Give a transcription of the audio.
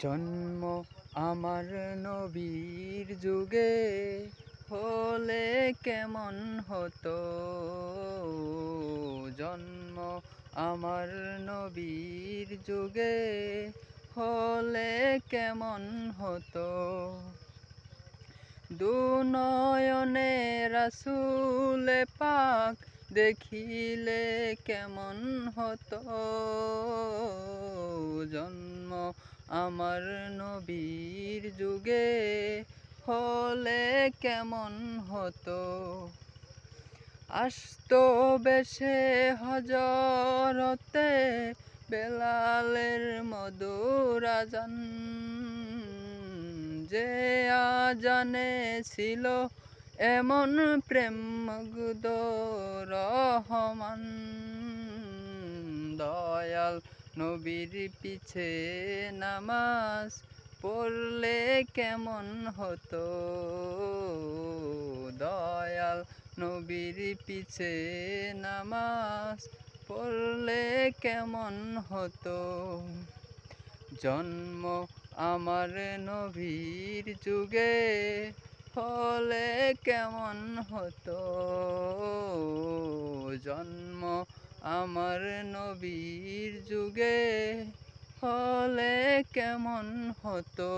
জন্ম আমার নবীর যুগে হলে কেমন হতো। জন্ম আমার নবীর যুগে হলে কেমন হতো। দুনয়নে রাসূল পাক দেখিলে কেমন হতো। জন্ম আমার নবীর যুগে হলে কেমন হতো। আসতো বেশে হজরতে বেলালের মধুর আযান, যে আযানে ছিল এমন প্রেমমুগ্ধ রহমান। দয়াল নবীর পিছে নামাজ পড়লে কেমন হতো। দয়াল নবীর পিছে নামাজ পড়লে কেমন হতো। জন্ম আমার নবীর যুগে হলে কেমন হতো। জন্ম আমার নবীর যুগে হলে কেমন হতো।